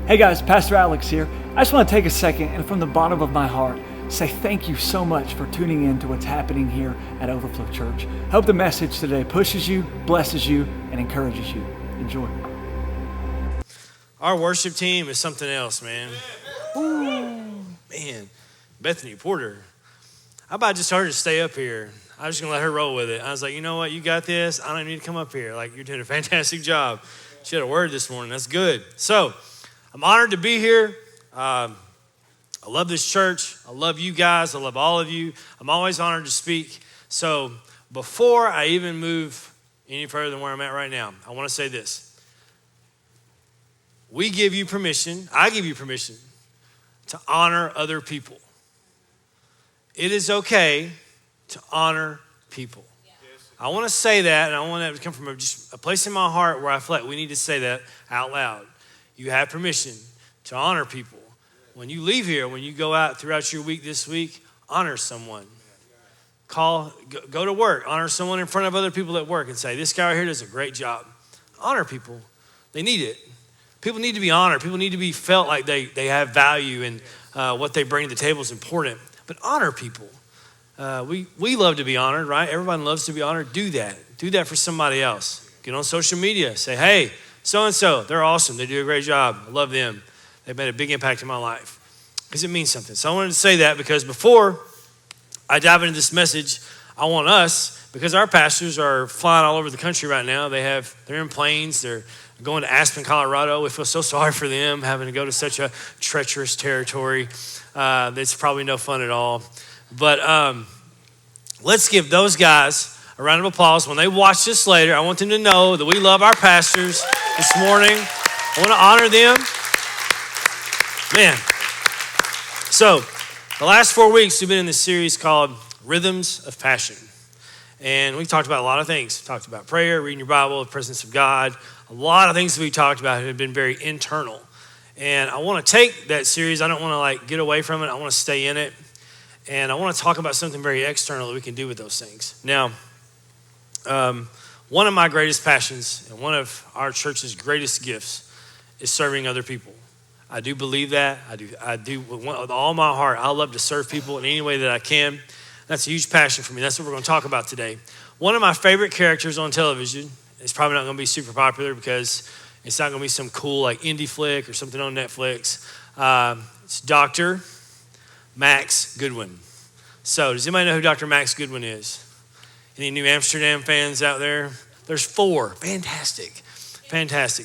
Hey guys, Pastor Alex here. I just want to take a second and from the bottom of my heart say thank you so much for tuning in to what's happening here at Overflow Church. Hope the message today pushes you, blesses you, and encourages you. Enjoy. Our worship team is something else, man. Ooh, man, Bethany Porter. I about just started to stay up here. I was just gonna let her roll with it. I was like, you know what, you got this. I don't need to come up here. Like, you're doing a fantastic job. She had a word this morning. That's good. So, I'm honored to be here. I love this church. I love you guys. I love all of you. I'm always honored to speak. So before I even move any further than where I'm at right now, I want to say this. I give you permission to honor other people. It is okay to honor people. I want to say that, and I want that to come from just a place in my heart where I feel like we need to say that out loud. You have permission to honor people. When you leave here, when you go out throughout your week this week, honor someone. Go to work, honor someone in front of other people at work and say, this guy right here does a great job. Honor people. They need it. People need to be honored. People need to be felt like they have value and what they bring to the table is important. But honor people. We love to be honored, right? Everyone loves to be honored. Do that. Do that for somebody else. Get on social media. Say, hey, so-and-so, they're awesome. They do a great job. I love them. They've made a big impact in my life because it means something. So I wanted to say that because before I dive into this message, I want us, because our pastors are flying all over the country right now. They're in planes. They're going to Aspen, Colorado. We feel so sorry for them having to go to such a treacherous territory. That's probably no fun at all. But let's give those guys a round of applause. When they watch this later, I want them to know that we love our pastors this morning. I want to honor them. Man. So the last 4 weeks, we've been in this series called Rhythms of Passion. And we talked about a lot of things. We talked about prayer, reading your Bible, the presence of God. A lot of things that we talked about have been very internal. And I want to take that series. I don't want to get away from it. I want to stay in it. And I want to talk about something very external that we can do with those things. Now, one of my greatest passions and one of our church's greatest gifts is serving other people. I do believe that. I do with all my heart. I love to serve people in any way that I can. That's a huge passion for me. That's what we're going to talk about today. One of my favorite characters on television, it's probably not going to be super popular because it's not going to be some cool indie flick or something on Netflix. It's Dr. Max Goodwin. So does anybody know who Dr. Max Goodwin is? Any New Amsterdam fans out there? There's 4. Fantastic.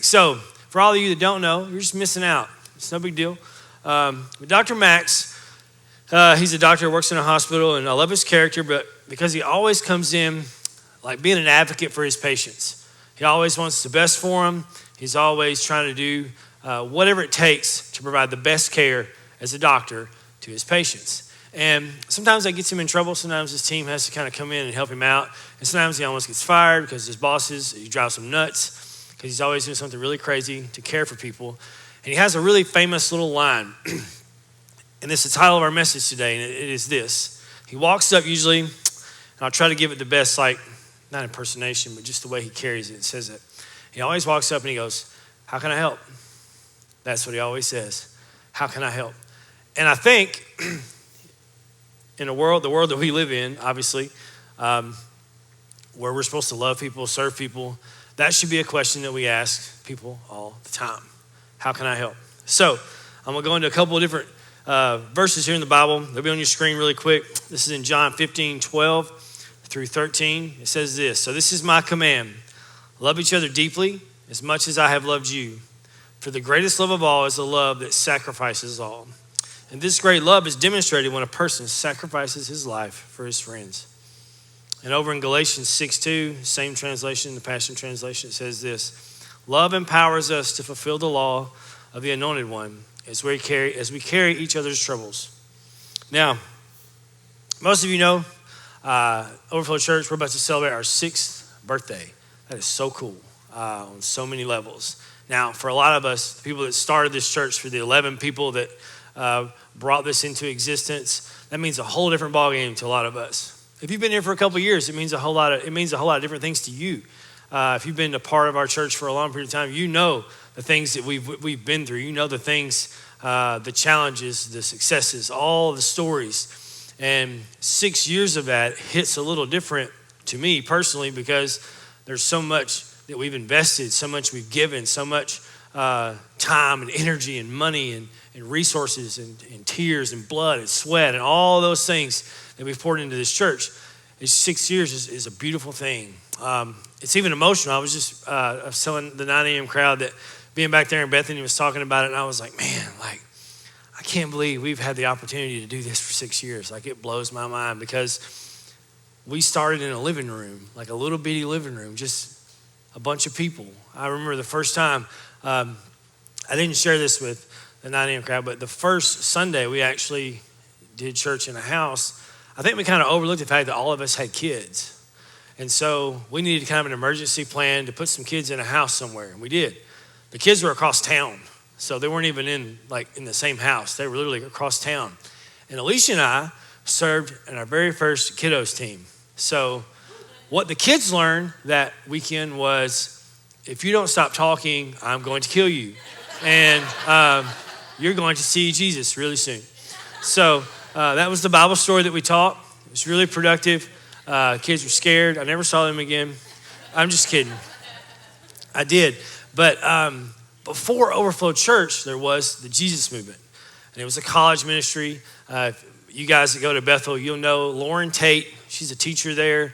So for all of you that don't know, you're just missing out. It's no big deal. Dr. Max, he's a doctor who works in a hospital, and I love his character, but because he always comes in like being an advocate for his patients. He always wants the best for them. He's always trying to do whatever it takes to provide the best care as a doctor to his patients. And sometimes that gets him in trouble. Sometimes his team has to kind of come in and help him out. And sometimes he almost gets fired because his bosses, he drives them nuts because he's always doing something really crazy to care for people. And he has a really famous little line. And this is the title of our message today, and it is this. He walks up usually, and I'll try to give it the best, not impersonation, but just the way he carries it. It says it. He always walks up and he goes, how can I help? That's what he always says. How can I help? And I think in the world that we live in, obviously, where we're supposed to love people, serve people, that should be a question that we ask people all the time. How can I help? So I'm going to go into a couple of different verses here in the Bible. They'll be on your screen really quick. This is in John 15:12 through 13. It says this. So this is my command. Love each other deeply as much as I have loved you. For the greatest love of all is the love that sacrifices all. And this great love is demonstrated when a person sacrifices his life for his friends. And over in Galatians 6:2, same translation, the Passion Translation, it says this. Love empowers us to fulfill the law of the Anointed One as we carry each other's troubles. Now, most of you know, Overflow Church, we're about to celebrate our 6th birthday. That is so cool on so many levels. Now, for a lot of us, the people that started this church, for the 11 people that brought this into existence, that means a whole different ballgame to a lot of us. If you've been here for a couple of years, it means a whole lot of different things to you. If you've been a part of our church for a long period of time, you know the things that we've been through. You know the things, the challenges, the successes, all the stories. And 6 years of that hits a little different to me personally because there's so much that we've invested, so much we've given, so much time and energy and money and resources and tears and blood and sweat and all those things that we've poured into this church. It's 6 years is a beautiful thing. It's even emotional. I was just telling the 9 a.m. crowd that being back there in Bethany was talking about it, and I was like, man, like, I can't believe we've had the opportunity to do this for 6 years. Like, it blows my mind because we started in a living room, like a little bitty living room, just a bunch of people. I remember the first time, I didn't share this with the 9 a.m. crowd, but the first Sunday we actually did church in a house. I think we kind of overlooked the fact that all of us had kids. And so we needed kind of an emergency plan to put some kids in a house somewhere, and we did. The kids were across town, so they weren't even in the same house. They were literally across town. And Alicia and I served in our very first kiddos team. So what the kids learned that weekend was, if you don't stop talking, I'm going to kill you. And you're going to see Jesus really soon. So that was the Bible story that we taught. It was really productive. Kids were scared. I never saw them again. I'm just kidding. I did. But before Overflow Church, there was the Jesus Movement. And it was a college ministry. You guys that go to Bethel, you'll know Lauren Tate. She's a teacher there.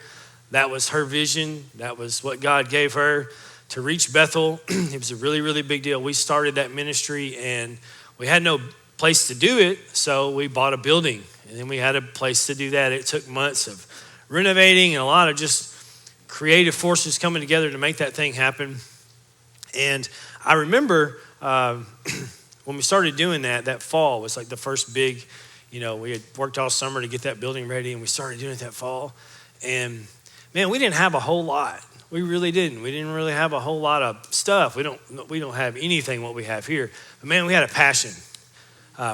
That was her vision. That was what God gave her to reach Bethel. It was a really, really big deal. We started that ministry, and we had no place to do it, so we bought a building. And then we had a place to do that. It took months of renovating and a lot of just creative forces coming together to make that thing happen. And I remember when we started doing that fall was like the first big, we had worked all summer to get that building ready, and we started doing it that fall. And man, we didn't have a whole lot. We really didn't. We didn't really have a whole lot of stuff. We don't have anything what we have here. But man, we had a passion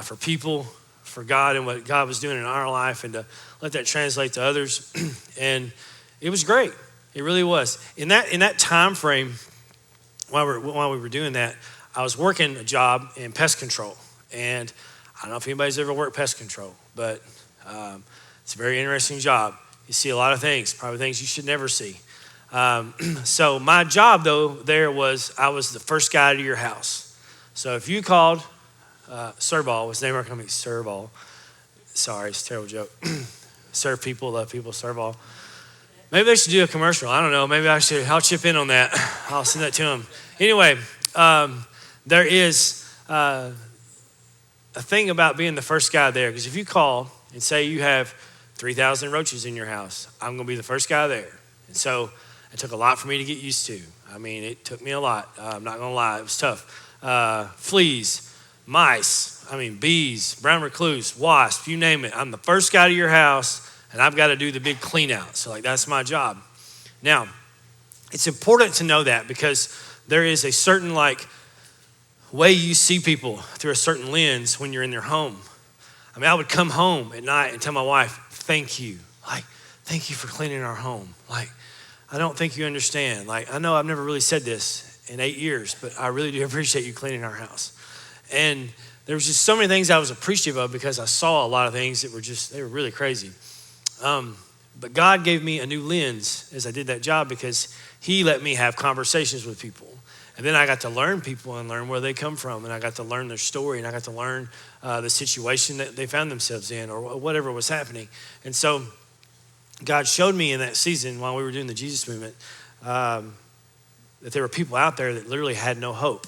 for people, for God and what God was doing in our life, and to let that translate to others. And it was great. It really was. In that time frame, while we were doing that, I was working a job in pest control. And I don't know if anybody's ever worked pest control, but it's a very interesting job. You see a lot of things, probably things you should never see. So my job, though, there was I was the first guy to your house. So if you called Serval, was the name of our company, Serval. Sorry, it's a terrible joke. Serve people, love people, Serval. Maybe they should do a commercial. I don't know. Maybe I'll chip in on that. I'll send that to them. Anyway, there is a thing about being the first guy there, because if you call and say you have 3,000 roaches in your house, I'm going to be the first guy there. And so it took a lot for me to get used to. I mean, it took me a lot. I'm not going to lie. It was tough. Fleas, mice, bees, brown recluse, wasp, you name it. I'm the first guy to your house, and I've got to do the big clean out. So that's my job. Now, it's important to know that because there is a certain way you see people through a certain lens when you're in their home. I would come home at night and tell my wife, thank you. Thank you for cleaning our home. I don't think you understand. I know I've never really said this in 8 years, but I really do appreciate you cleaning our house. And there was just so many things I was appreciative of because I saw a lot of things that they were really crazy. But God gave me a new lens as I did that job because he let me have conversations with people. And then I got to learn people and learn where they come from. And I got to learn their story, and I got to learn the situation that they found themselves in or whatever was happening. And so God showed me in that season while we were doing the Jesus Movement that there were people out there that literally had no hope.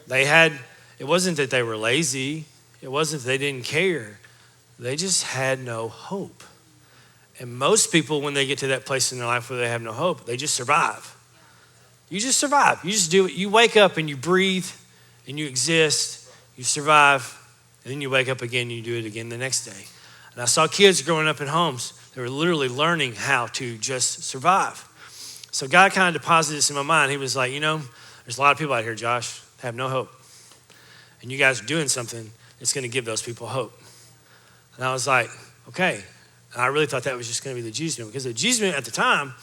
It wasn't that they were lazy. It wasn't that they didn't care. They just had no hope. And most people, when they get to that place in their life where they have no hope, they just survive. You just survive. You just do it. You wake up and you breathe and you exist. You survive. And then you wake up again and you do it again the next day. And I saw kids growing up in homes that were literally learning how to just survive. So God kind of deposited this in my mind. He was like, there's a lot of people out here, Josh, that have no hope. And you guys are doing something that's going to give those people hope. And I was like, okay. And I really thought that was just going to be the Jesus Movement, because the Jesus Movement at the time,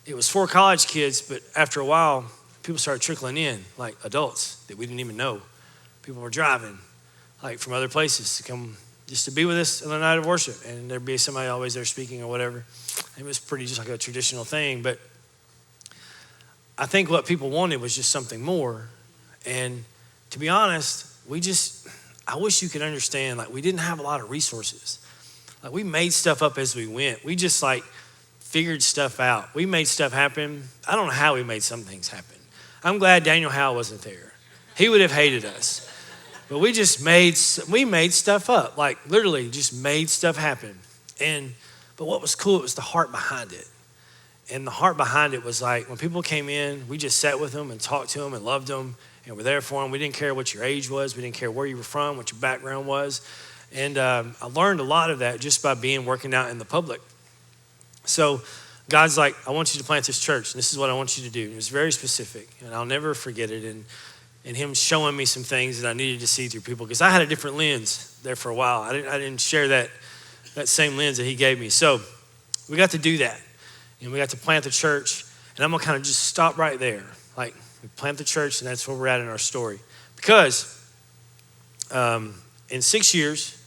it was for college kids, but after a while, people started trickling in, like adults that we didn't even know. People were driving, like from other places to come just to be with us on the night of worship. And there'd be somebody always there speaking or whatever. It was pretty just like a traditional thing. But I think what people wanted was just something more. And to be honest, I wish you could understand, like we didn't have a lot of resources. Like we made stuff up as we went. We just like figured stuff out. We made stuff happen. I don't know how we made some things happen. I'm glad Daniel Howe wasn't there. He would have hated us. But we made stuff up, like literally just made stuff happen. But what was cool, it was the heart behind it. And the heart behind it was like when people came in, we just sat with them and talked to them and loved them and were there for them. We didn't care what your age was. We didn't care where you were from, what your background was. And I learned a lot of that just by working out in the public. So God's like, I want you to plant this church. And this is what I want you to do. And it was very specific. And I'll never forget it. And him showing me some things that I needed to see through people. Because I had a different lens there for a while. I didn't share that same lens that he gave me. So we got to do that. And we got to plant the church. And I'm going to kind of just stop right there. Like, we plant the church, and that's where we're at in our story. Because in 6 years,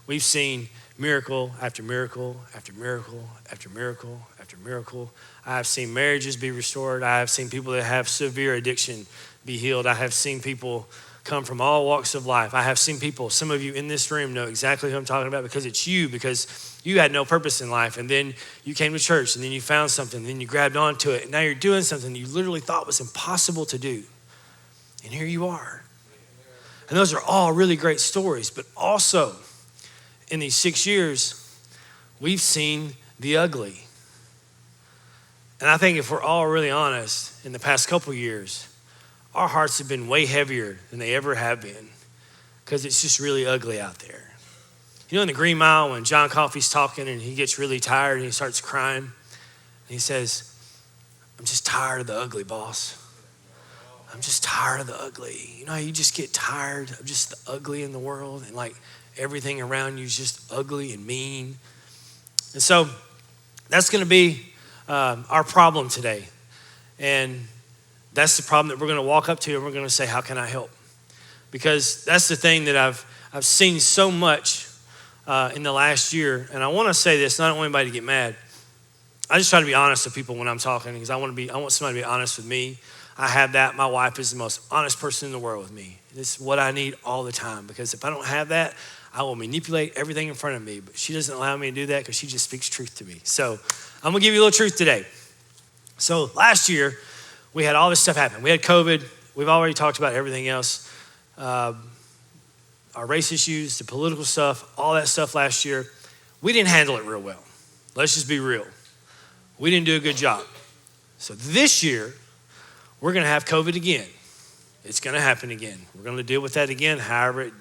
we've seen miracle after miracle after miracle after miracle after miracle. I have seen marriages be restored. I have seen people that have severe addiction be healed. I have seen people come from all walks of life. I have seen people, some of you in this room know exactly who I'm talking about because you had no purpose in life. And then you came to church and then you found something, and then you grabbed onto it. And now you're doing something you literally thought was impossible to do. And here you are. And those are all really great stories. But also in these 6 years, we've seen the ugly. And I think if we're all really honest, in the past couple years, our hearts have been way heavier than they ever have been because it's just really ugly out there. You know, in the Green Mile, when John Coffey's talking and he gets really tired and he starts crying, and he says, I'm just tired of the ugly, boss. I'm just tired of the ugly. You know how you just get tired of just the ugly in the world and like everything around you is just ugly and mean. And so that's going to be our problem today. And that's the problem that we're going to walk up to and we're going to say, how can I help? Because that's the thing that I've seen so much in the last year. And I want to say this, and I don't want anybody to get mad. I just try to be honest with people when I'm talking because I want somebody to be honest with me. I have that. My wife is the most honest person in the world with me. It's what I need all the time because if I don't have that, I will manipulate everything in front of me. But she doesn't allow me to do that because she just speaks truth to me. So I'm going to give you a little truth today. So last year, we had all this stuff happen. We had COVID. We've already talked about everything else. Our race issues, the political stuff, all that stuff last year. We didn't handle it real well. Let's just be real. We didn't do a good job. So this year, we're going to have COVID again. It's going to happen again. We're going to deal with that again, however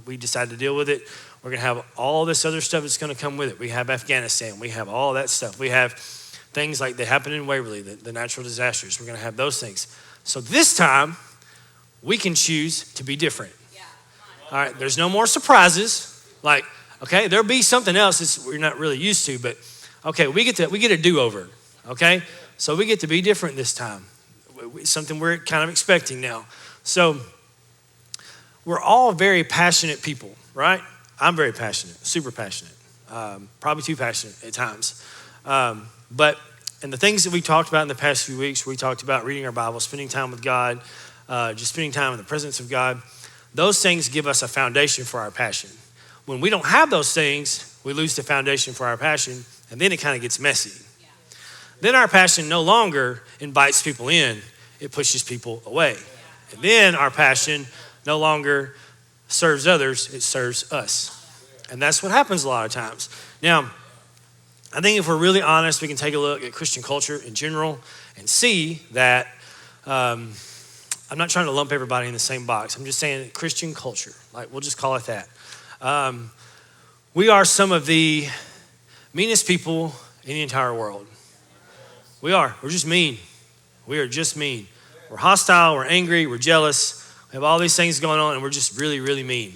we decide to deal with it. We're going to have all this other stuff that's going to come with it. We have Afghanistan. We have all that stuff. We have things like that happened in Waverly, the natural disasters. We're going to have those things. So this time, we can choose to be different. Yeah. All right, there's no more surprises. Like, okay, there'll be something else that we're not really used to, but okay, we get a do-over, okay? So we get to be different this time. Something we're kind of expecting now. So we're all very passionate people, right? I'm very passionate, super passionate, probably too passionate at times. And the things that we talked about in the past few weeks, we talked about reading our Bible, spending time with God, just spending time in the presence of God. Those things give us a foundation for our passion. When we don't have those things, we lose the foundation for our passion, and then it kind of gets messy. Yeah. Then our passion no longer invites people in, it pushes people away. Yeah. And then our passion no longer serves others, it serves us. And that's what happens a lot of times. Now, I think if we're really honest, we can take a look at Christian culture in general and see that I'm not trying to lump everybody in the same box. I'm just saying Christian culture, like we'll just call it that. We are some of the meanest people in the entire world. We are. We're just mean. We are just mean. We're hostile. We're angry. We're jealous. We have all these things going on, and we're just really, really mean.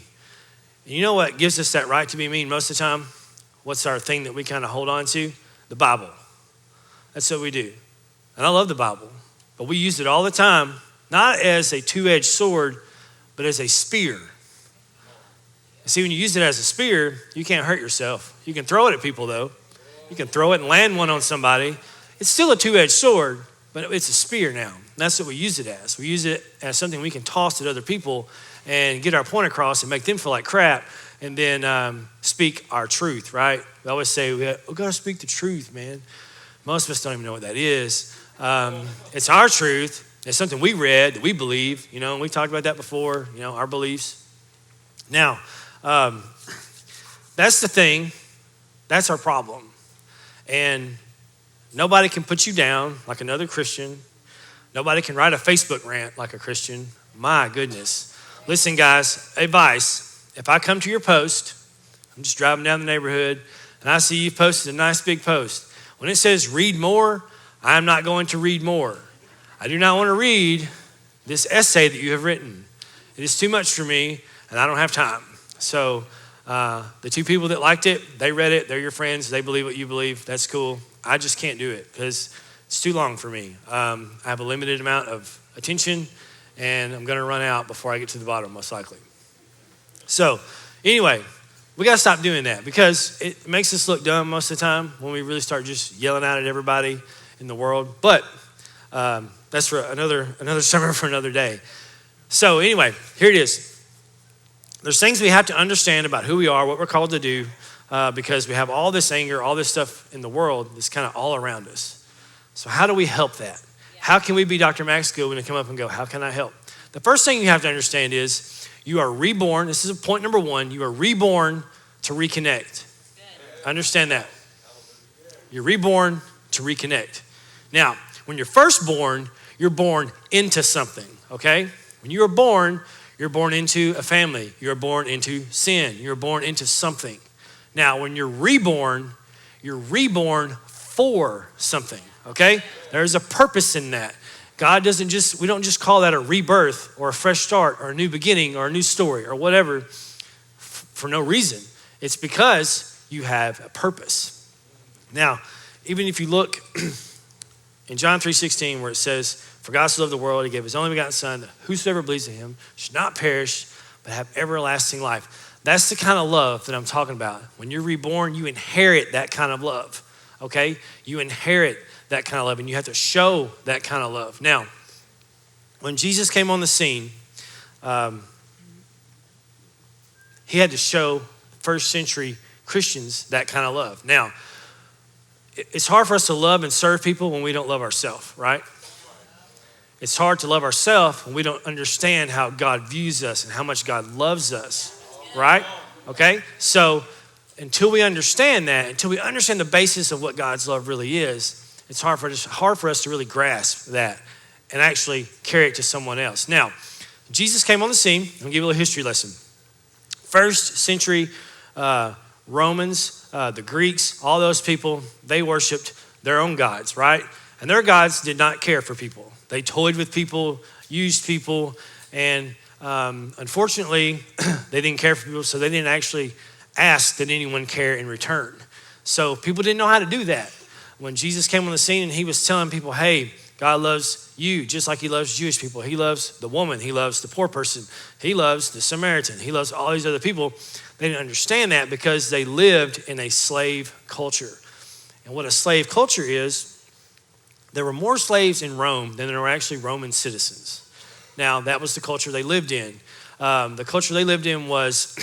And you know what gives us that right to be mean most of the time? What's our thing that we kind of hold on to? The Bible. That's what we do. And I love the Bible, but we use it all the time not as a two-edged sword, but as a spear. See, when you use it as a spear, you can't hurt yourself. You can throw it at people, though. You can throw it and land one on somebody. It's still a two-edged sword, but it's a spear now. That's what we use it as. We use it as something we can toss at other people and get our point across and make them feel like crap, and then speak our truth, right? We always say, we got to speak the truth, man. Most of us don't even know what that is. It's our truth. It's something we read that we believe, and we talked about that before, our beliefs. Now, that's the thing. That's our problem. And nobody can put you down like another Christian. Nobody can write a Facebook rant like a Christian. My goodness. Listen, guys, advice. If I come to your post, I'm just driving down the neighborhood, and I see you've posted a nice big post. When it says read more, I'm not going to read more. I do not want to read this essay that you have written. It is too much for me, and I don't have time. So the two people that liked it, they read it. They're your friends. They believe what you believe. That's cool. I just can't do it because it's too long for me. I have a limited amount of attention, and I'm going to run out before I get to the bottom, most likely. So anyway, we got to stop doing that because it makes us look dumb most of the time when we really start just yelling out at everybody in the world. But that's for another sermon for another day. So anyway, here it is. There's things we have to understand about who we are, what we're called to do, because we have all this anger, all this stuff in the world that's kind of all around us. So how do we help that? How can we be Dr. Max Goodwin and come up and go, how can I help? The first thing you have to understand is you are reborn. This is point number one. You are reborn to reconnect. Understand that. You're reborn to reconnect. Now, when you're first born, you're born into something, okay? When you are born, you're born into a family. You're born into sin. You're born into something. Now, when you're reborn for something, okay? There's a purpose in that. We don't just call that a rebirth or a fresh start or a new beginning or a new story or whatever for no reason. It's because you have a purpose. Now, even if you look in John 3:16 where it says, for God so loved the world, he gave his only begotten son, that whosoever believes in him should not perish, but have everlasting life. That's the kind of love that I'm talking about. When you're reborn, you inherit that kind of love, okay? You inherit that kind of love, and you have to show that kind of love. Now, when Jesus came on the scene, he had to show first century Christians that kind of love. Now, it's hard for us to love and serve people when we don't love ourselves, right? It's hard to love ourselves when we don't understand how God views us and how much God loves us, right? Okay? So until we understand that, until we understand the basis of what God's love really is, it's hard for us to really grasp that and actually carry it to someone else. Now, Jesus came on the scene. I'm going to give you a little history lesson. First century Romans, the Greeks, all those people, they worshiped their own gods, right? And their gods did not care for people. They toyed with people, used people, and unfortunately, they didn't care for people, so they didn't actually ask that anyone care in return. So people didn't know how to do that. When Jesus came on the scene and he was telling people, hey, God loves you just like he loves Jewish people. He loves the woman. He loves the poor person. He loves the Samaritan. He loves all these other people. They didn't understand that because they lived in a slave culture. And what a slave culture is, there were more slaves in Rome than there were actually Roman citizens. Now, that was the culture they lived in. The culture they lived in was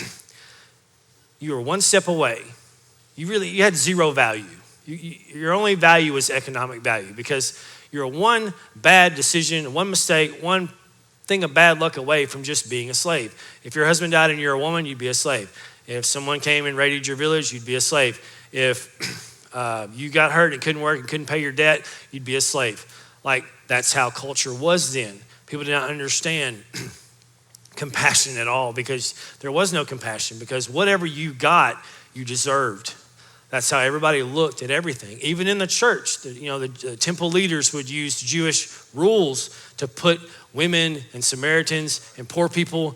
you were one step away. You had zero value. Your only value was economic value because you're one bad decision, one mistake, one thing of bad luck away from just being a slave. If your husband died and you're a woman, you'd be a slave. If someone came and raided your village, you'd be a slave. If you got hurt and couldn't work and couldn't pay your debt, you'd be a slave. Like, that's how culture was then. People did not understand compassion at all because there was no compassion because whatever you got, you deserved. That's how everybody looked at everything. Even in the church, the temple leaders would use Jewish rules to put women and Samaritans and poor people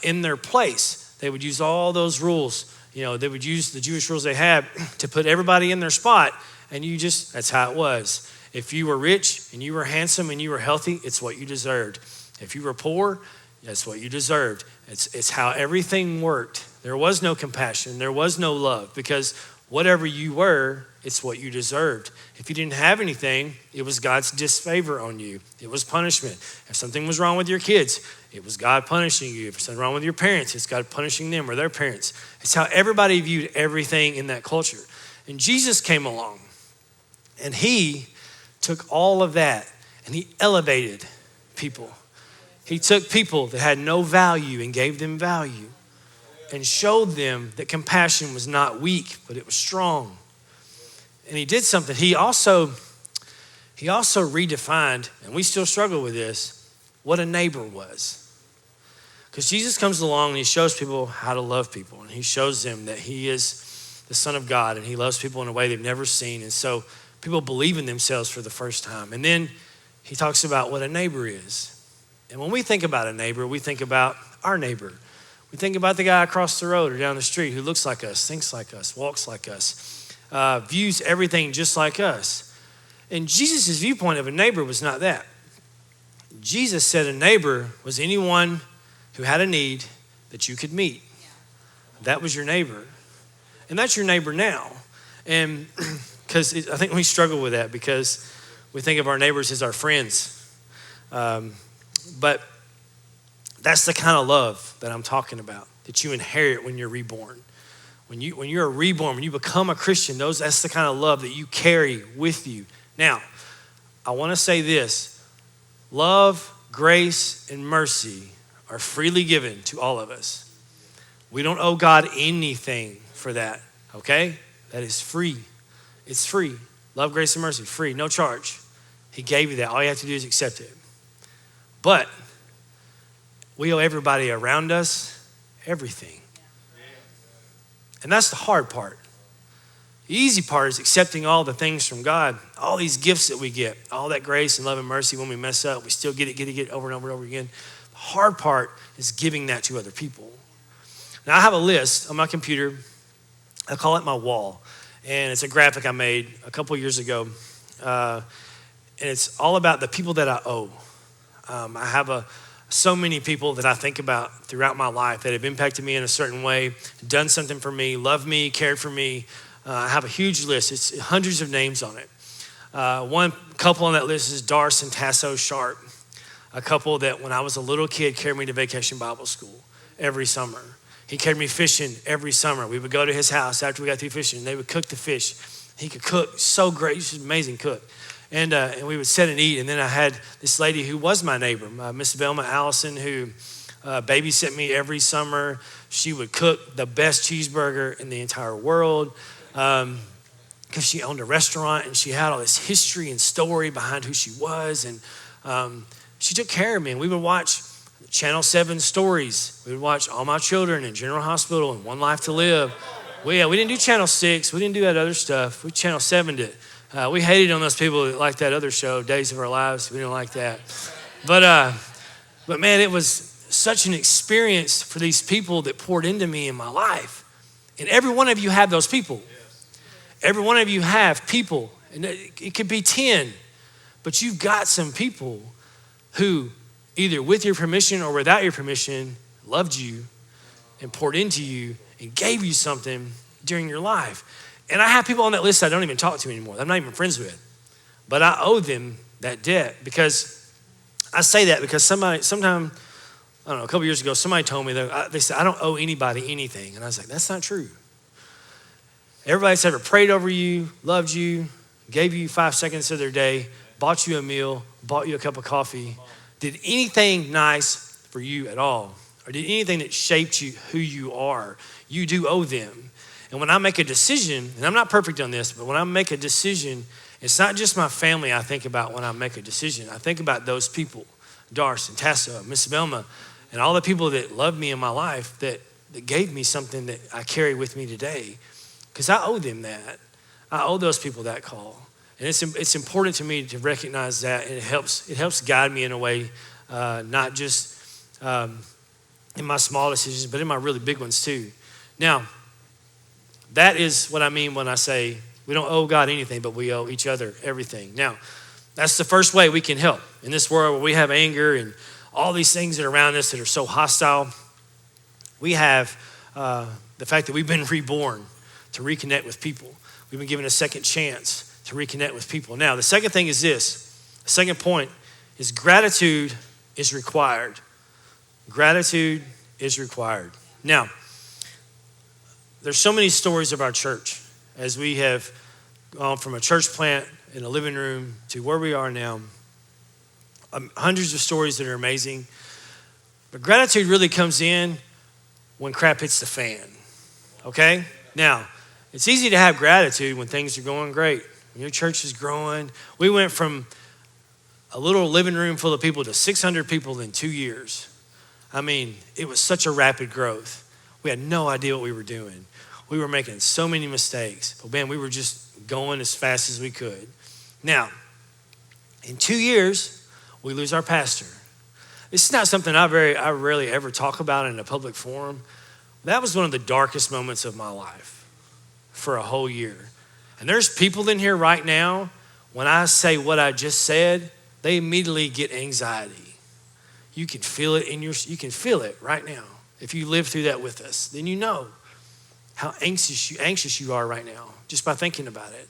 in their place. They would use all those rules. They would use the Jewish rules they had to put everybody in their spot, and that's how it was. If you were rich and you were handsome and you were healthy, it's what you deserved. If you were poor, that's what you deserved. It's how everything worked. There was no compassion. There was no love, because whatever you were, it's what you deserved. If you didn't have anything, it was God's disfavor on you. It was punishment. If something was wrong with your kids, it was God punishing you. If something wrong with your parents, it's God punishing them or their parents. It's how everybody viewed everything in that culture. And Jesus came along, and he took all of that and he elevated people. He took people that had no value and gave them value, and showed them that compassion was not weak, but it was strong. And he did something. He also redefined, and we still struggle with this, what a neighbor was. Because Jesus comes along and he shows people how to love people. And he shows them that he is the Son of God, and he loves people in a way they've never seen. And so people believe in themselves for the first time. And then he talks about what a neighbor is. And when we think about a neighbor, we think about our neighbor. We think about the guy across the road or down the street who looks like us, thinks like us, walks like us, views everything just like us. And Jesus' viewpoint of a neighbor was not that. Jesus said a neighbor was anyone who had a need that you could meet. That was your neighbor. And that's your neighbor now. And because I think we struggle with that, because we think of our neighbors as our friends. But that's the kind of love that I'm talking about, that you inherit when you're reborn. When you're reborn, when you become a Christian, that's the kind of love that you carry with you. Now, I want to say this. Love, grace, and mercy are freely given to all of us. We don't owe God anything for that, okay? That is free. It's free. Love, grace, and mercy, free, no charge. He gave you that. All you have to do is accept it. But we owe everybody around us everything. And that's the hard part. The easy part is accepting all the things from God, all these gifts that we get, all that grace and love and mercy. When we mess up, we still get it over and over and over again. The hard part is giving that to other people. Now, I have a list on my computer. I call it my wall. And it's a graphic I made a couple years ago. And it's all about the people that I owe. I have so many people that I think about throughout my life that have impacted me in a certain way, done something for me, loved me, cared for me. I have a huge list. It's hundreds of names on it. One couple on that list is Darce and Tasso Sharp, a couple that when I was a little kid carried me to Vacation Bible School every summer. He carried me fishing every summer. We would go to his house after we got through fishing, and they would cook the fish. He could cook so great. He's an amazing cook. And we would sit and eat. And then I had this lady who was my neighbor, Miss Velma Allison, who babysat me every summer. She would cook the best cheeseburger in the entire world because she owned a restaurant, and she had all this history and story behind who she was. And she took care of me. And we would watch Channel 7 Stories. We would watch All My Children and General Hospital and One Life to Live. We didn't do Channel 6. We didn't do that other stuff. We Channel 7'd it. We hated on those people that liked that other show, Days of Our Lives. We didn't like that. But man, it was such an experience for these people that poured into me in my life. And every one of you have those people. Every one of you have people. And it could be 10. But you've got some people who, either with your permission or without your permission, loved you and poured into you and gave you something during your life. And I have people on that list I don't even talk to anymore. I'm not even friends with. But I owe them that debt, because I say that because sometime, I don't know, a couple years ago, somebody told me that they said, I don't owe anybody anything. And I was like, that's not true. Everybody that's ever prayed over you, loved you, gave you 5 seconds of their day, bought you a meal, bought you a cup of coffee, did anything nice for you at all, or did anything that shaped you, who you are, you do owe them. And when I make a decision, and I'm not perfect on this, but when I make a decision, it's not just my family I think about when I make a decision. I think about those people, Darce and Tasso, Miss Velma, and all the people that loved me in my life that gave me something that I carry with me today, because I owe them that. I owe those people that call. And it's important to me to recognize that, and it helps guide me in a way, not just in my small decisions, but in my really big ones too. Now, that is what I mean when I say We don't owe God anything, but we owe each other everything. Now, that's the first way we can help. In this world where we have anger and all these things that are around us that are so hostile, we have the fact that we've been reborn to reconnect with people. We've been given a second chance to reconnect with people. Now, the second thing is this. The second point is gratitude is required. Gratitude is required. Now, there's so many stories of our church as we have gone from a church plant in a living room to where we are now. Hundreds of stories that are amazing. But gratitude really comes in when crap hits the fan, okay? Now, it's easy to have gratitude when things are going great, when your church is growing. We went from a little living room full of people to 600 people in 2 years. I mean, it was such a rapid growth. We had no idea what we were doing. We were making so many mistakes, but man, we were just going as fast as we could. Now, in 2 years, we lose our pastor. This is not something I rarely ever talk about in a public forum. That was one of the darkest moments of my life for a whole year. And there's people in here right now, when I say what I just said, they immediately get anxiety. You can feel it you can feel it right now. If you live through that with us, then you know how anxious you are right now just by thinking about it.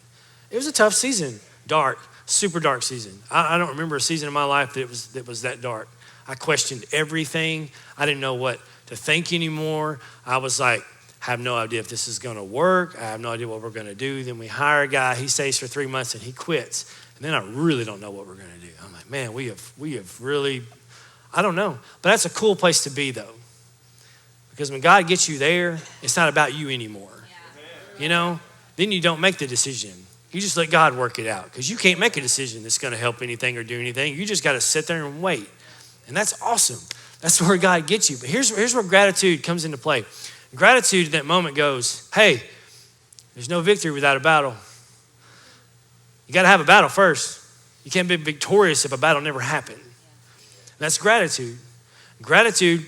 It was a tough season, dark, super dark season. I don't remember a season in my life that was that dark. I questioned everything. I didn't know what to think anymore. I was like, I have no idea if this is gonna work. I have no idea what we're gonna do. Then we hire a guy, he stays for 3 months and he quits. And then I really don't know what we're gonna do. I'm like, man, we have really, I don't know. But that's a cool place to be though. Because when God gets you there, it's not about you anymore. Yeah. You know, then you don't make the decision. You just let God work it out because you can't make a decision that's gonna help anything or do anything. You just gotta sit there and wait. And that's awesome. That's where God gets you. But here's where gratitude comes into play. Gratitude in that moment goes, hey, there's no victory without a battle. You got to have a battle first. You can't be victorious if a battle never happened. That's gratitude. Gratitude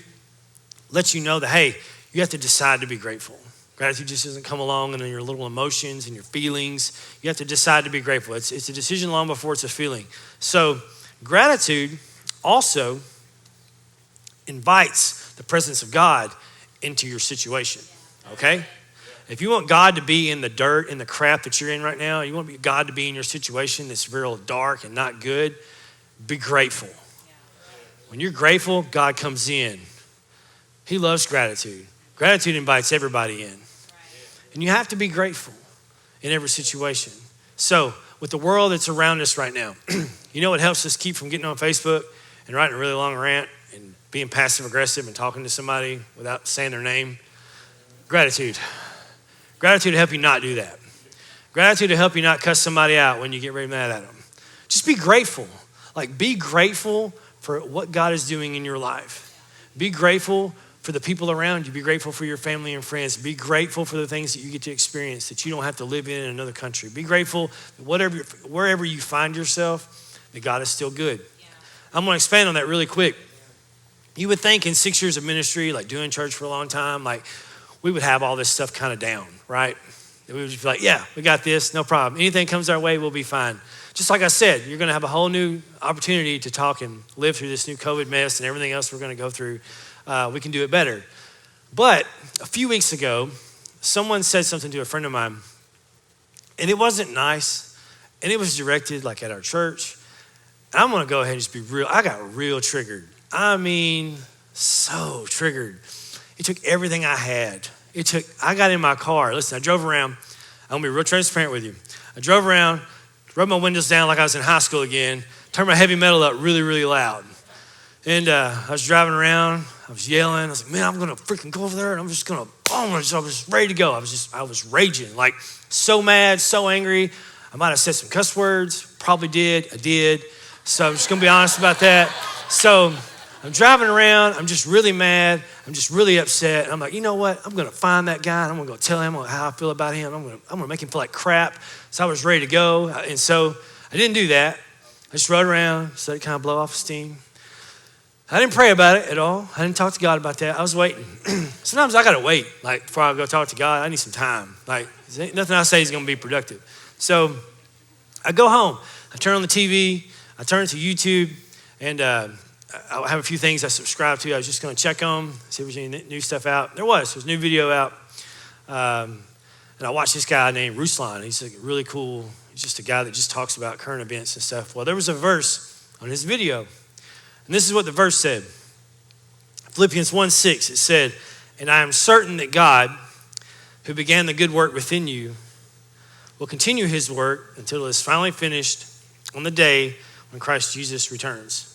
lets you know that, hey, you have to decide to be grateful. Gratitude just doesn't come along and in your little emotions and your feelings. You have to decide to be grateful. It's a decision long before it's a feeling. So gratitude also invites the presence of God into your situation, okay? If you want God to be in the dirt, in the crap that you're in right now, you want God to be in your situation that's real dark and not good, be grateful. When you're grateful, God comes in. He loves gratitude. Gratitude invites everybody in. And you have to be grateful in every situation. So with the world that's around us right now, you know what helps us keep from getting on Facebook and writing a really long rant and being passive aggressive and talking to somebody without saying their name? Gratitude. Gratitude to help you not do that. Gratitude to help you not cuss somebody out when you get really mad at them. Just be grateful. Like be grateful for what God is doing in your life. Be grateful for the people around you. Be grateful for your family and friends. Be grateful for the things that you get to experience that you don't have to live in another country. Be grateful that wherever you find yourself, that God is still good. Yeah. I'm going to expand on that really quick. You would think in 6 years of ministry, like doing church for a long time, like we would have all this stuff kind of down, right? We would just be like, yeah, we got this, no problem. Anything comes our way, we'll be fine. Just like I said, you're going to have a whole new opportunity to talk and live through this new COVID mess and everything else we're going to go through. We can do it better. But a few weeks ago, someone said something to a friend of mine, and it wasn't nice, and it was directed like at our church. I'm going to go ahead and just be real. I got real triggered. I mean, so triggered. It took everything I had. I got in my car. Listen, I drove around. I'm going to be real transparent with you. I drove around, rubbed my windows down like I was in high school again, turned my heavy metal up really, really loud. And I was driving around. I was yelling. I was like, man, I'm going to freaking go over there. And I'm just going to, I was ready to go. I was raging, like so mad, so angry. I might have said some cuss words. Probably did. I did. So I'm just going to be honest about that. So I'm driving around. I'm just really mad. I'm just really upset. And I'm like, you know what? I'm going to find that guy. And I'm going to go tell him how I feel about him. I'm going to make him feel like crap. So I was ready to go. And so I didn't do that. I just rode around, so it kind of blow off steam. I didn't pray about it at all. I didn't talk to God about that. I was waiting. Sometimes I got to wait, like before I go talk to God. I need some time. Like nothing I say is going to be productive. So I go home. I turn on the TV. I turn to YouTube, and I have a few things I subscribe to. I was just going to check on, see if there's any new stuff out. There was new video out. And I watched this guy named Ruslan. He's really cool. He's just a guy that just talks about current events and stuff. Well, there was a verse on his video. And this is what the verse said. Philippians 1:6, it said, "And I am certain that God, who began the good work within you, will continue his work until it is finally finished on the day when Christ Jesus returns."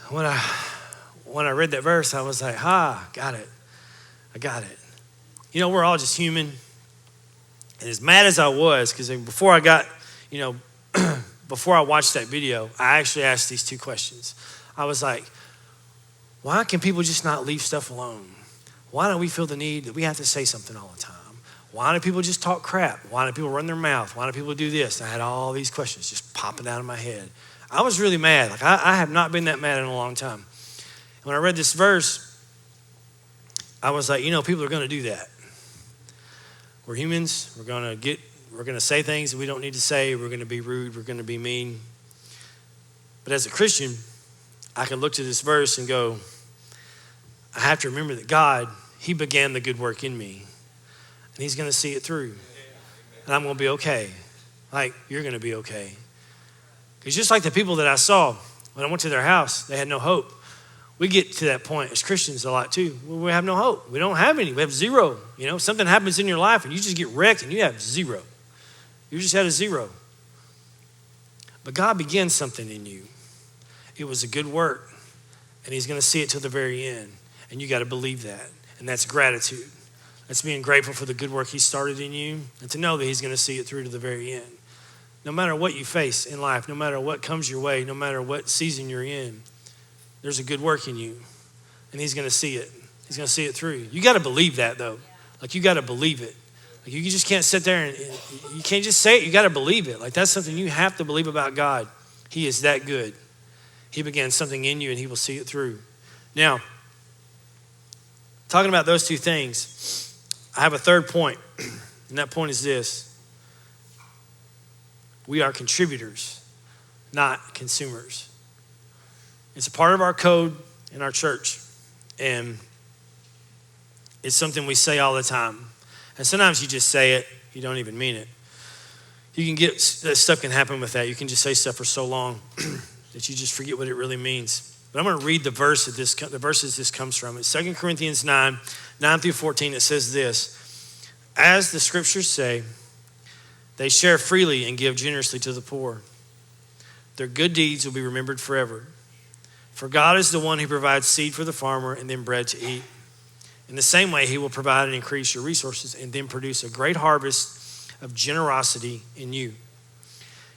When I read that verse, I was like, got it. I got it. You know, we're all just human. And as mad as I was, because before I got, before I watched that video, I actually asked these two questions. I was like, why can people just not leave stuff alone? Why do we feel the need that we have to say something all the time? Why do people just talk crap? Why do people run their mouth? Why do people do this? And I had all these questions just popping out of my head. I was really mad. Like I have not been that mad in a long time. And when I read this verse, I was like, people are going to do that. We're humans. We're going to say things that we don't need to say. We're going to be rude. We're going to be mean. But as a Christian, I can look to this verse and go, I have to remember that God, he began the good work in me. And he's going to see it through. And I'm going to be okay. Like, you're going to be okay. Because just like the people that I saw when I went to their house, they had no hope. We get to that point as Christians a lot too. We have no hope. We don't have any. We have zero. Something happens in your life and you just get wrecked and you have zero. You just had a zero. But God began something in you. It was a good work. And he's going to see it till the very end. And you got to believe that. And that's gratitude. That's being grateful for the good work he started in you and to know that he's going to see it through to the very end. No matter what you face in life, no matter what comes your way, no matter what season you're in, there's a good work in you, and he's going to see it. He's going to see it through. You got to believe that, though. Like, you got to believe it. Like, you just can't sit there and you can't just say it. You got to believe it. Like, that's something you have to believe about God. He is that good. He began something in you, and he will see it through. Now, talking about those two things, I have a third point, and that point is this. We are contributors, not consumers. It's a part of our code in our church, and it's something we say all the time. And sometimes you just say it, you don't even mean it. Stuff can happen with that. You can just say stuff for so long that you just forget what it really means. But I'm going to read the verses this comes from. It's 2 Corinthians 9 through 14. It says this: "As the scriptures say, they share freely and give generously to the poor. Their good deeds will be remembered forever. For God is the one who provides seed for the farmer and then bread to eat. In the same way, he will provide and increase your resources and then produce a great harvest of generosity in you.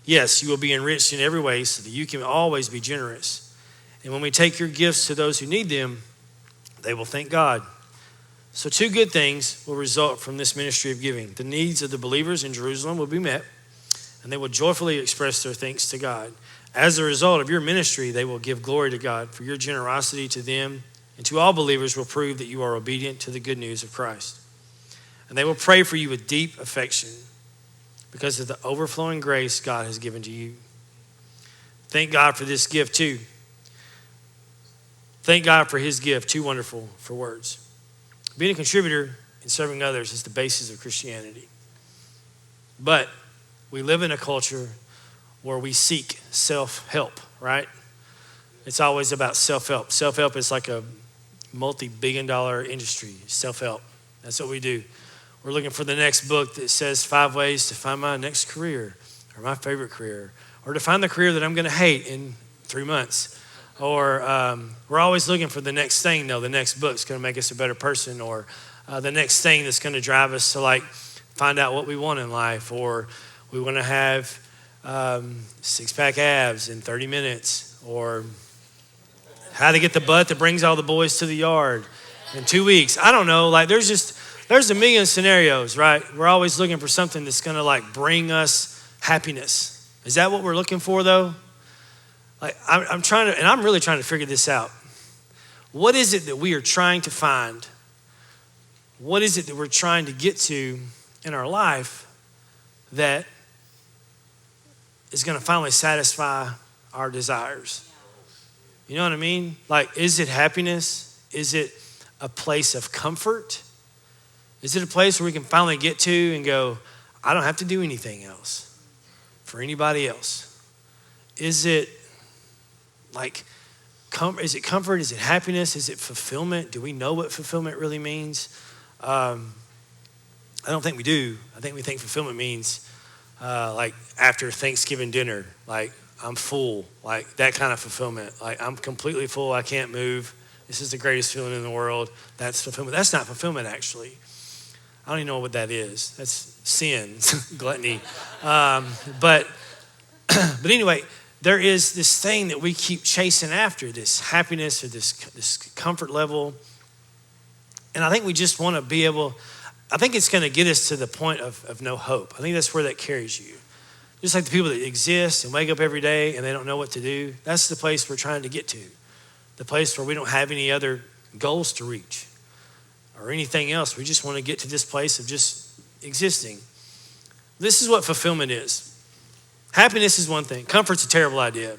Yes, you will be enriched in every way so that you can always be generous. And when we take your gifts to those who need them, they will thank God. So 2 good things will result from this ministry of giving. The needs of the believers in Jerusalem will be met, and they will joyfully express their thanks to God. As a result of your ministry, they will give glory to God, for your generosity to them and to all believers will prove that you are obedient to the good news of Christ. And they will pray for you with deep affection because of the overflowing grace God has given to you. Thank God for this gift too. Thank God for his gift, too wonderful for words. Being a contributor and serving others is the basis of Christianity. But we live in a culture where we seek self-help, right? It's always about self-help. Self-help is like a multi-billion-dollar industry, self-help. That's what we do. We're looking for the next book that says 5 ways to find my next career or my favorite career or to find the career that I'm going to hate in 3 months. Or we're always looking for the next thing, though. The next book's going to make us a better person, or the next thing that's going to drive us to find out what we want in life, or we want to have 6-pack abs in 30 minutes, or how to get the butt that brings all the boys to the yard in 2 weeks. I don't know. There's a million scenarios, right? We're always looking for something that's going to bring us happiness. Is that what we're looking for, though? Like I'm trying to, and I'm really trying to figure this out. What is it that we are trying to find? What is it that we're trying to get to in our life that is going to finally satisfy our desires? You know what I mean? Like, is it happiness? Is it a place of comfort? Is it a place where we can finally get to and go, I don't have to do anything else for anybody else? Is it like, is it comfort? Is it happiness? Is it fulfillment? Do we know what fulfillment really means? I don't think we do. I think we think fulfillment means like after Thanksgiving dinner, like I'm full, like that kind of fulfillment. Like I'm completely full, I can't move. This is the greatest feeling in the world. That's fulfillment. That's not fulfillment, actually. I don't even know what that is. That's sin, gluttony. But anyway, there is this thing that we keep chasing after, this happiness or this comfort level. And I think we just want to be able, I think it's going to get us to the point of no hope. I think that's where that carries you. Just like the people that exist and wake up every day and they don't know what to do. That's the place we're trying to get to. The place where we don't have any other goals to reach or anything else. We just want to get to this place of just existing. This is what fulfillment is. Happiness is one thing. Comfort's a terrible idea.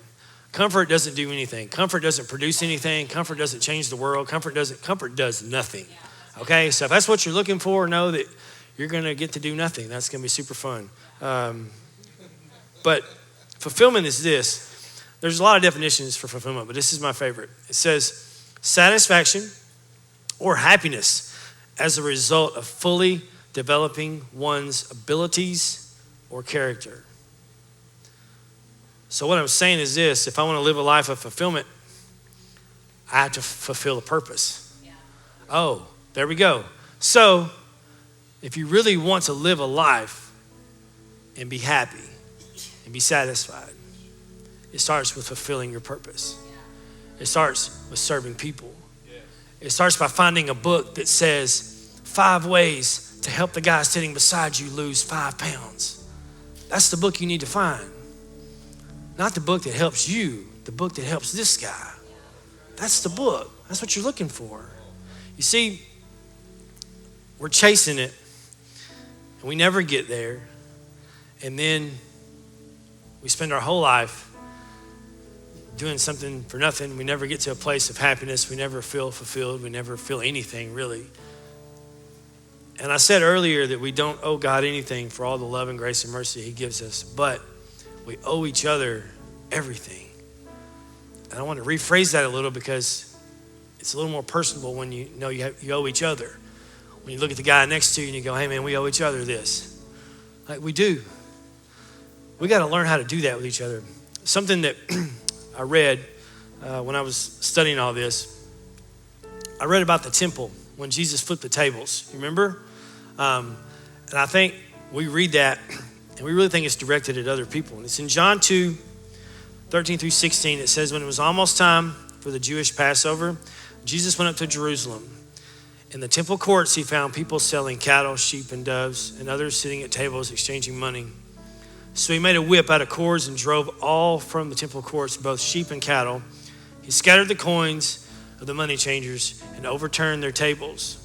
Comfort doesn't do anything. Comfort doesn't produce anything. Comfort doesn't change the world. Comfort does nothing. Okay, so if that's what you're looking for, know that you're going to get to do nothing. That's going to be super fun. But fulfillment is this. There's a lot of definitions for fulfillment, but this is my favorite. It says satisfaction or happiness as a result of fully developing one's abilities or character. So what I'm saying is this: if I want to live a life of fulfillment, I have to fulfill a purpose. Yeah. Oh, there we go. So if you really want to live a life and be happy and be satisfied, it starts with fulfilling your purpose. It starts with serving people. It starts by finding a book that says 5 ways to help the guy sitting beside you lose 5 pounds. That's the book you need to find. Not the book that helps you, the book that helps this guy. That's the book. That's what you're looking for. You see, we're chasing it, and we never get there. And then we spend our whole life doing something for nothing. We never get to a place of happiness. We never feel fulfilled. We never feel anything, really. And I said earlier that we don't owe God anything for all the love and grace and mercy he gives us, but we owe each other everything. And I want to rephrase that a little because it's a little more personable when you know you owe each other. When you look at the guy next to you and you go, hey man, we owe each other this. Like we do. We got to learn how to do that with each other. Something that I read when I was studying all this, I read about the temple when Jesus flipped the tables. You remember? And I think we read that and we really think it's directed at other people. And it's in John 2, 13 through 16. It says, when it was almost time for the Jewish Passover, Jesus went up to Jerusalem. In the temple courts, he found people selling cattle, sheep, and doves, and others sitting at tables exchanging money. So he made a whip out of cords and drove all from the temple courts, both sheep and cattle. He scattered the coins of the money changers and overturned their tables.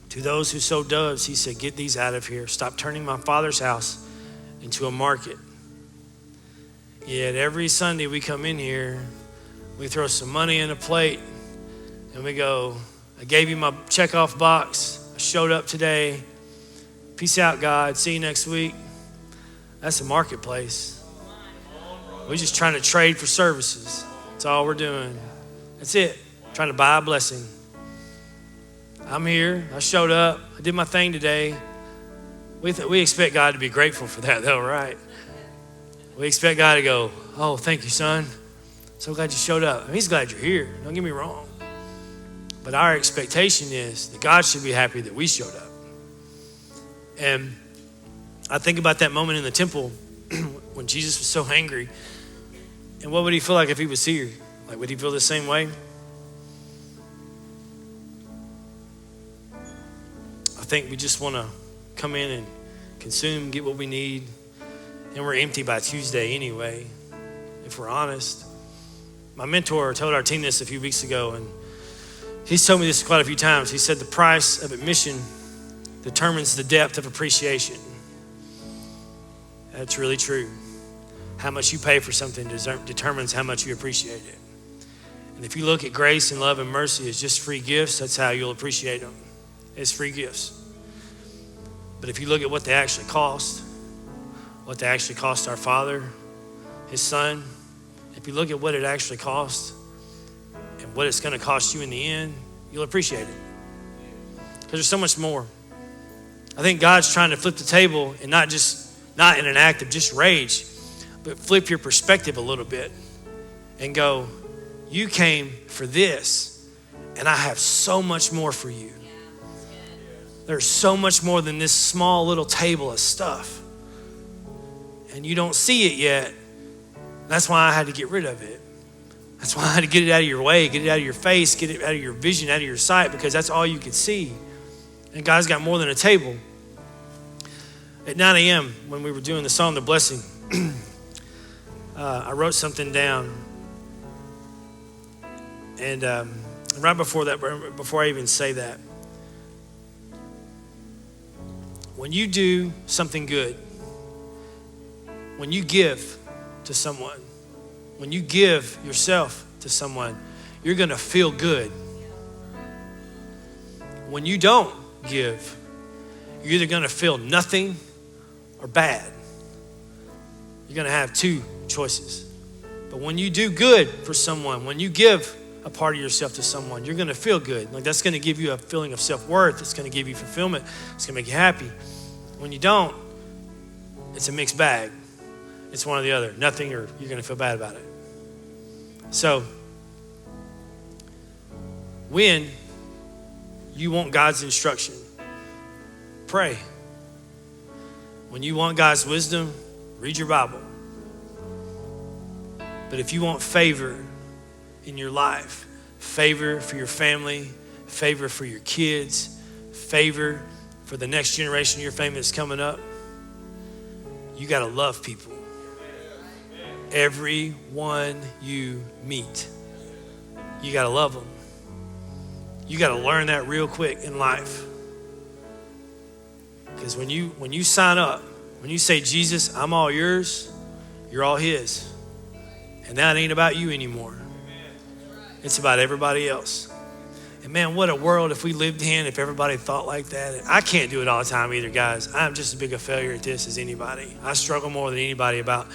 To those who sold doves, he said, get these out of here. Stop turning my Father's house into a market. Yet every Sunday we come in here, we throw some money in a plate, and we go, I gave you my checkoff box. I showed up today. Peace out, God. See you next week. That's a marketplace. We're just trying to trade for services. That's all we're doing. That's it. Trying to buy a blessing. I'm here. I showed up. I did my thing today. We expect God to be grateful for that, though, right? We expect God to go, oh, thank you, son. So glad you showed up. I mean, he's glad you're here. Don't get me wrong. But our expectation is that God should be happy that we showed up. And I think about that moment in the temple when Jesus was so angry. And what would he feel like if he was here? Like, would he feel the same way? I think we just want to come in and consume, get what we need. And we're empty by Tuesday anyway, if we're honest. My mentor told our team this a few weeks ago, and he's told me this quite a few times. He said the price of admission determines the depth of appreciation. That's really true. How much you pay for something determines how much you appreciate it. And if you look at grace and love and mercy as just free gifts, that's how you'll appreciate them. It's free gifts. But if you look at what they actually cost our Father, his Son, if you look at what it actually cost and what it's going to cost you in the end, you'll appreciate it. Because there's so much more. I think God's trying to flip the table, and not in an act of just rage, but flip your perspective a little bit and go, you came for this, and I have so much more for you. There's so much more than this small little table of stuff. And you don't see it yet. That's why I had to get rid of it. That's why I had to get it out of your way, get it out of your face, get it out of your vision, out of your sight, because that's all you could see. And God's got more than a table. At 9 a.m., when we were doing the Song, The Blessing, I wrote something down. And right before that, before I even say that, when you do something good, when you give to someone, when you give yourself to someone, you're going to feel good. When you don't give, you're either going to feel nothing or bad. You're going to have two choices. But when you do good for someone, when you give a part of yourself to someone, you're going to feel good. Like, that's going to give you a feeling of self-worth. It's going to give you fulfillment. It's going to make you happy. When you don't, it's a mixed bag. It's one or the other. Nothing, or you're going to feel bad about it. So, when you want God's instruction, pray. When you want God's wisdom, read your Bible. But if you want favor in your life, favor for your family, favor for your kids, favor for the next generation of your family that's coming up, you got to love people. Everyone you meet, you got to love them. You got to learn that real quick in life. Because when you sign up, when you say, Jesus, I'm all yours, you're all his. And that ain't about you anymore. It's about everybody else. And man, what a world if we lived in, if everybody thought like that. I can't do it all the time either, guys. I'm just as big a failure at this as anybody. I struggle more than anybody about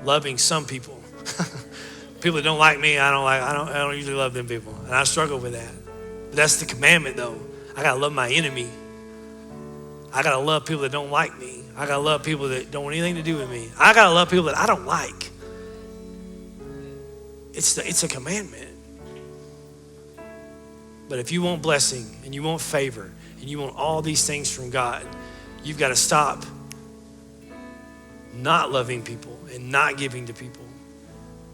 loving some people. People that don't like me, I don't usually love them people. And I struggle with that. But that's the commandment though. I gotta love my enemy. I gotta love people that don't like me. I gotta love people that don't want anything to do with me. I gotta love people that I don't like. It's a commandment. But if you want blessing and you want favor and you want all these things from God, you've got to stop not loving people and not giving to people.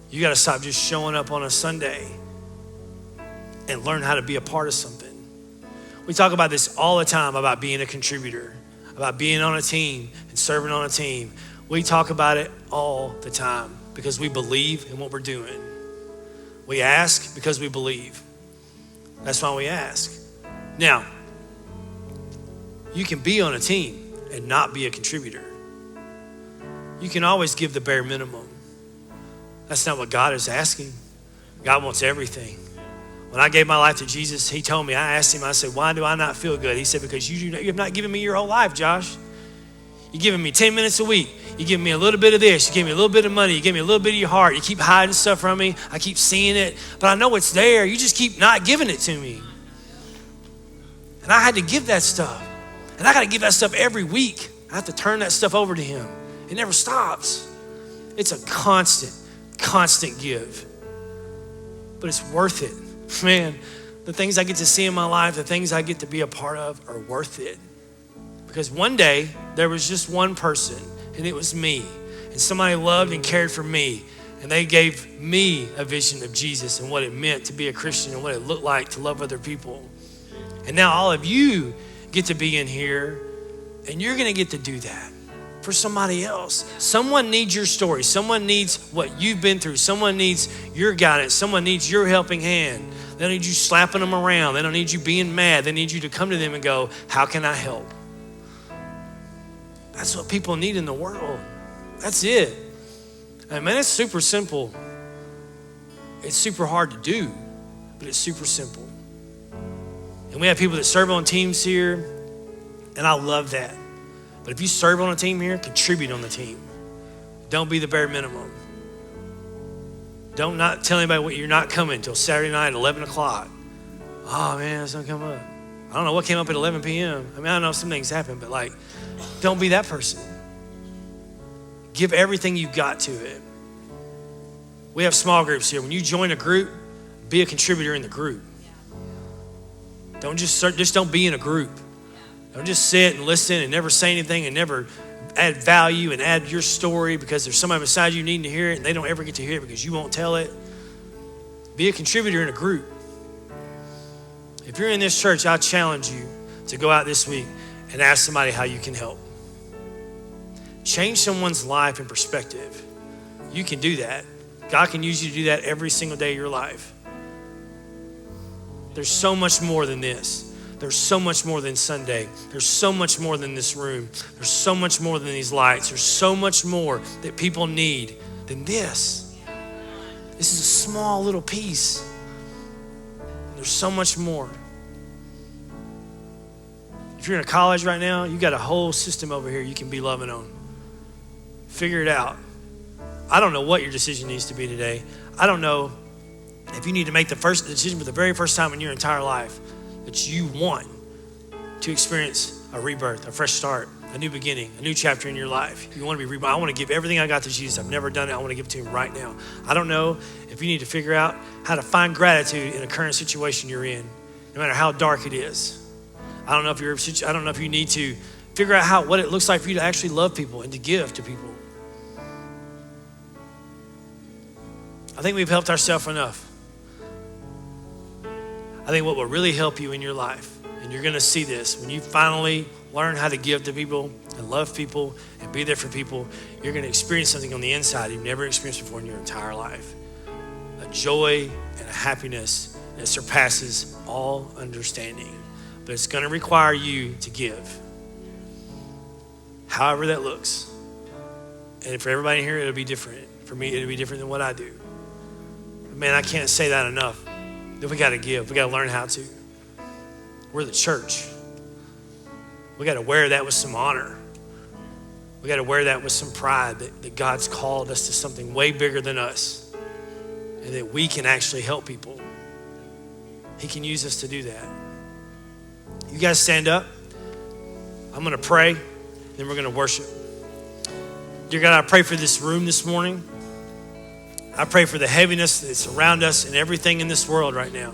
You got to stop just showing up on a Sunday and learn how to be a part of something. We talk about this all the time, about being a contributor, about being on a team and serving on a team. We talk about it all the time because we believe in what we're doing. We ask because we believe. That's why we ask. Now, you can be on a team and not be a contributor. You can always give the bare minimum. That's not what God is asking. God wants everything. When I gave my life to Jesus, he told me, I asked him, I said, why do I not feel good? He said, because you have not given me your whole life, Josh. You're giving me 10 minutes a week. You give me a little bit of this. You give me a little bit of money. You give me a little bit of your heart. You keep hiding stuff from me. I keep seeing it, but I know it's there. You just keep not giving it to me. And I had to give that stuff. And I got to give that stuff every week. I have to turn that stuff over to him. It never stops. It's a constant give. But it's worth it. Man, the things I get to see in my life, the things I get to be a part of are worth it. Because one day, there was just one person, and it was me. And somebody loved and cared for me. And they gave me a vision of Jesus and what it meant to be a Christian and what it looked like to love other people. And now all of you get to be in here, and you're going to get to do that. for somebody else. Someone needs your story. Someone needs what you've been through. Someone needs your guidance. Someone needs your helping hand. They don't need you slapping them around. They don't need you being mad. They need you to come to them and go, how can I help? That's what people need in the world. That's it. And man, it's super simple. It's super hard to do, but it's super simple. And we have people that serve on teams here, and I love that. But if you serve on a team here, contribute on the team. Don't be the bare minimum. Don't not tell anybody what you're not coming until Saturday night at 11 o'clock. Oh man, that's not come up. I don't know what came up at 11 p.m. I mean, I know some things happen, but like, don't be that person. Give everything you've got to it. We have small groups here. When you join a group, be a contributor in the group. Don't just don't be in a group. Don't just sit and listen and never say anything and never add value and add your story because there's somebody beside you needing to hear it and they don't ever get to hear it because you won't tell it. Be a contributor in a group. If you're in this church, I challenge you to go out this week and ask somebody how you can help. Change someone's life and perspective. You can do that. God can use you to do that every single day of your life. There's so much more than this. There's so much more than Sunday. There's so much more than this room. There's so much more than these lights. There's so much more that people need than this. This is a small little piece. There's so much more. If you're in a college right now, you got a whole system over here you can be loving on. Figure it out. I don't know what your decision needs to be today. I don't know if you need to make the first decision for the very first time in your entire life that you want to experience a rebirth, a fresh start, a new beginning, a new chapter in your life. You want to be reborn. I want to give everything I got to Jesus. I've never done it. I want to give it to him right now. I don't know if you need to figure out how to find gratitude in a current situation you're in, no matter how dark it is. I don't know if you need to figure out what it looks like for you to actually love people and to give to people. I think we've helped ourselves enough. I think what will really help you in your life, and you're going to see this, when you finally learn how to give to people and love people and be there for people, you're going to experience something on the inside you've never experienced before in your entire life. A joy and a happiness that surpasses all understanding. But it's going to require you to give. However that looks. And for everybody here, it'll be different. For me, it'll be different than what I do. But man, I can't say that enough. That we got to give. We got to learn how to. We're the church. We got to wear that with some honor. We got to wear that with some pride that God's called us to something way bigger than us and that we can actually help people. He can use us to do that. You guys stand up. I'm going to pray, then we're going to worship. Dear God, I pray for this room this morning. I pray for the heaviness that's around us and everything in this world right now.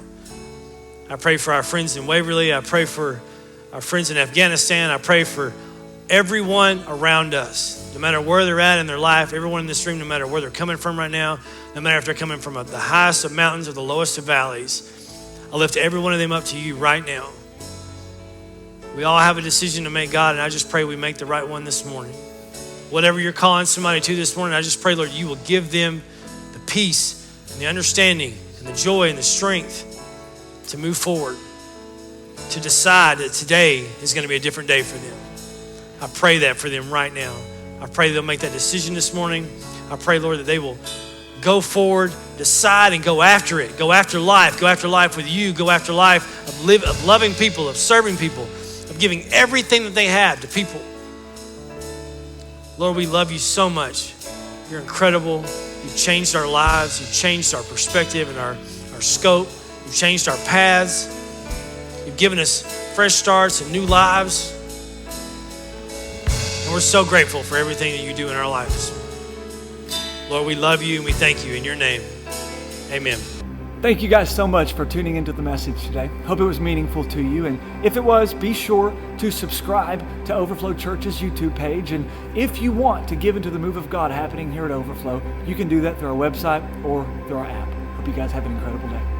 I pray for our friends in Waverly. I pray for our friends in Afghanistan. I pray for everyone around us, no matter where they're at in their life, everyone in this room, no matter where they're coming from right now, no matter if they're coming from the highest of mountains or the lowest of valleys. I lift every one of them up to you right now. We all have a decision to make, God, and I just pray we make the right one this morning. Whatever you're calling somebody to this morning, I just pray, Lord, you will give them the peace and the understanding and the joy and the strength to move forward, to decide that today is going to be a different day for them. I pray that for them right now. I pray they'll make that decision this morning. I pray, Lord, that they will go forward, decide, and go after it. Go after life with you. Go after life of loving people, of serving people, of giving everything that they have to people. Lord, we love you so much. You're incredible. You've changed our lives. You've changed our perspective and our scope. You've changed our paths. You've given us fresh starts and new lives. And we're so grateful for everything that you do in our lives. Lord, we love you and we thank you in your name. Amen. Thank you guys so much for tuning into the message today. Hope it was meaningful to you. And if it was, be sure to subscribe to Overflow Church's YouTube page. And if you want to give into the move of God happening here at Overflow, you can do that through our website or through our app. Hope you guys have an incredible day.